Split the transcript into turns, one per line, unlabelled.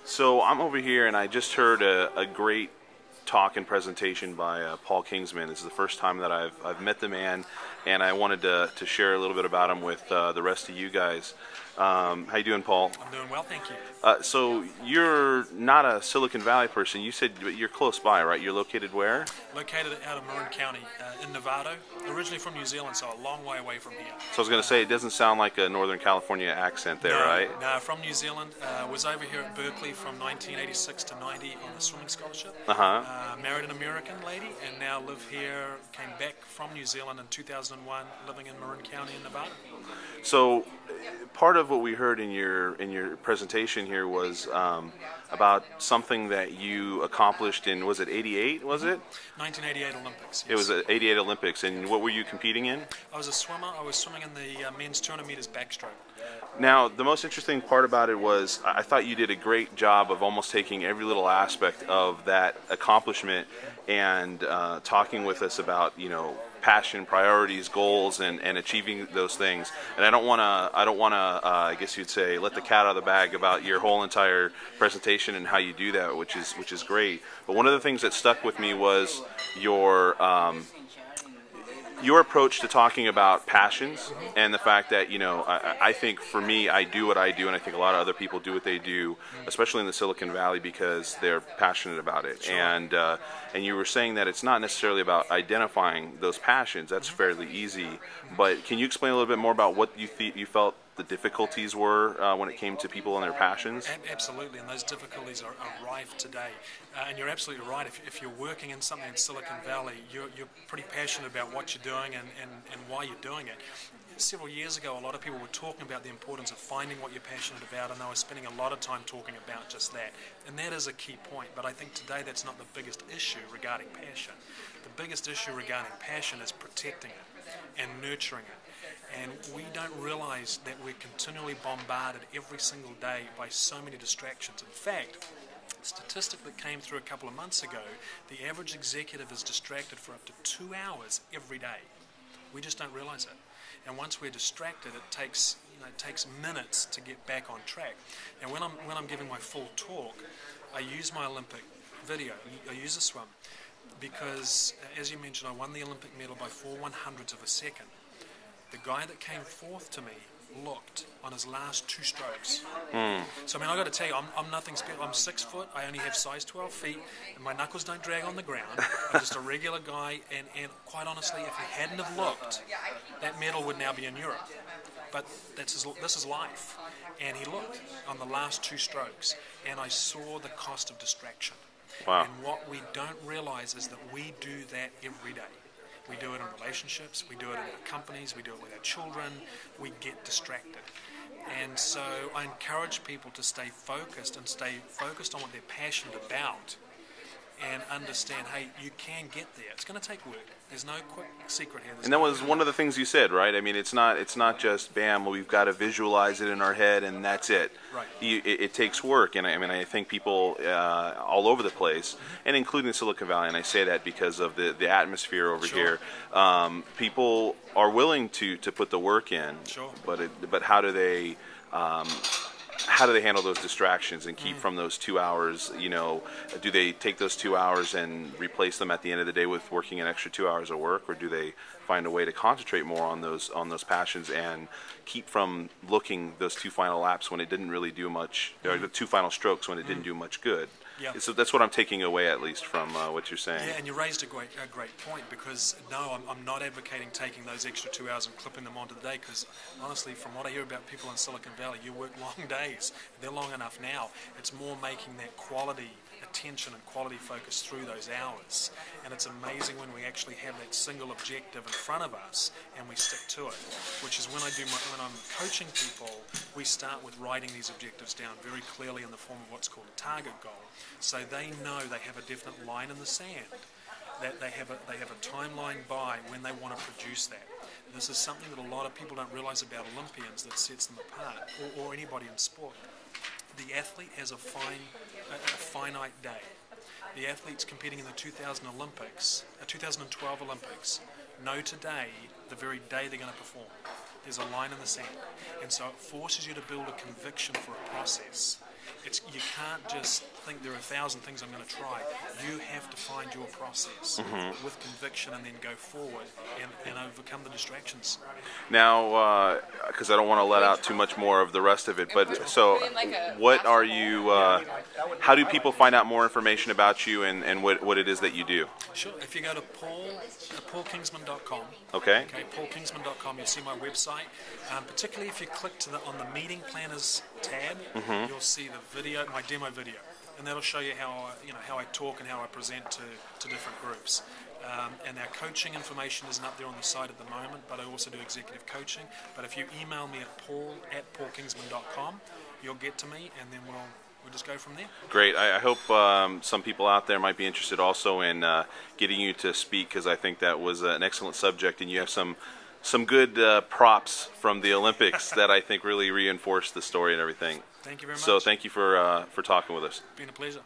So I'm over here, and I just heard a great talk and presentation by Paul Kingsman. This is the first time that I've met the man, and I wanted to share a little bit about him with the rest of you guys. How you doing, Paul?
I'm doing well, thank you.
So you're not a Silicon Valley person. You said you're close by, right? You're located where?
Located out of Marin County in Nevada. Originally from New Zealand, so a long way away from here.
So I was going to say, it doesn't sound like a Northern California accent there, right?
No, from New Zealand. Was over here at Berkeley from 1986 to 90 on a swimming scholarship. Married an American lady, and now live here. Came back from New Zealand in 2001, living in Marin County in Nevada.
So part of what we heard in your presentation here was about something that you accomplished in, was it 88, was it?
1988 Olympics, yes.
It was 88 Olympics, and what were you competing in?
I was a swimmer. I was swimming in the men's 200 meters backstroke.
Now, the most interesting part about it was I thought you did a great job of almost taking every little aspect of that accomplishment and talking with us about, passion, priorities, goals, and achieving those things. And I don't want to, I guess you'd say, let the cat out of the bag about your whole entire presentation and how you do that, which is great. But one of the things that stuck with me was your approach to talking about passions and the fact that, I think for me, I do what I do, and I think a lot of other people do what they do, especially in the Silicon Valley, because they're passionate about it. Sure. And you were saying that it's not necessarily about identifying those passions. That's fairly easy. But can you explain a little bit more about what you felt the difficulties were when it came to people and their passions?
Absolutely, and those difficulties are rife today. And you're absolutely right. If you're working in something in Silicon Valley, you're pretty passionate about what you're doing and why you're doing it. Several years ago, a lot of people were talking about the importance of finding what you're passionate about, and they were spending a lot of time talking about just that. And that is a key point, but I think today that's not the biggest issue regarding passion. The biggest issue regarding passion is protecting it and nurturing it. And we don't realize that we're continually bombarded every single day by so many distractions. In fact, a statistic that came through a couple of months ago, the average executive is distracted for up to 2 hours every day. We just don't realize it. And once we're distracted, it takes minutes to get back on track. And when I'm giving my full talk, I use my Olympic video. I use a swim because, as you mentioned, I won the Olympic medal by 4/100ths of a second. The guy that came fourth to me looked on his last 2 strokes. So, I got to tell you, I'm nothing special. I'm 6 foot, I only have size 12 feet, and my knuckles don't drag on the ground. I'm just a regular guy, and quite honestly, if he hadn't have looked, that medal would now be in Europe. But this is life. And he looked on the last 2 strokes, and I saw the cost of distraction.
Wow.
And what we don't realize is that we do that every day. We do it in relationships, we do it in our companies, we do it with our children, we get distracted. And so I encourage people to stay focused on what they're passionate about and understand, hey, you can get there. It's going to take work. There's no quick secret here.
And that was one of the things you said, right? I mean, it's not just bam. Well, we've got to visualize it in our head, and that's it.
Right.
It takes work, and I think people all over the place, and including Silicon Valley, and I say that because of the atmosphere over
Sure.
here. People are willing to put the work in,
Sure.
But how do they? How do they handle those distractions and keep from those 2 hours? Do they take those 2 hours and replace them at the end of the day with working an extra 2 hours of work, or do they find a way to concentrate more on those passions and keep from looking those 2 final laps when it didn't really do much, or the 2 final strokes when it didn't do much good?
Yeah.
So that's what I'm taking away, at least, from what you're saying.
Yeah, and you raised a great point, because no, I'm not advocating taking those extra 2 hours and clipping them onto the day, because honestly, from what I hear about people in Silicon Valley, you work long days. They're long enough now. It's more making that quality attention and quality focus through those hours. And it's amazing when we actually have that single objective in front of us and we stick to it, which is when I'm coaching people, we start with writing these objectives down very clearly in the form of what's called a target goal. So they know they have a definite line in the sand, that they have a timeline by when they want to produce that. This is something that a lot of people don't realize about Olympians that sets them apart, or anybody in sport. The athlete has a finite day. The athletes competing in the 2012 Olympics know today the very day they're going to perform. There's a line in the sand. And so it forces you to build a conviction for a process. you can't just think there are 1,000 things I'm going to try. You have to find your process with conviction and then go forward and overcome the distractions.
Now, because I don't want to let out too much more of the rest of it, but so what are you, how do people find out more information about you and what it is that you do?
Sure. If you go to paulkingsman.com,
okay,
paulkingsman.com, you'll see my website. Particularly if you click on the meeting planners tab, you'll see the video, my demo video, and that'll show you how I talk and how I present to different groups. And our coaching information isn't up there on the site at the moment, but I also do executive coaching. But if you email me at paul@paulkingsman.com, you'll get to me, and then we'll just go from there.
Great. I hope some people out there might be interested also in getting you to speak, because I think that was an excellent subject, and you have some good props from the Olympics that I think really reinforce the story and everything.
Thank you very much.
So thank you for talking with us.
Been a pleasure.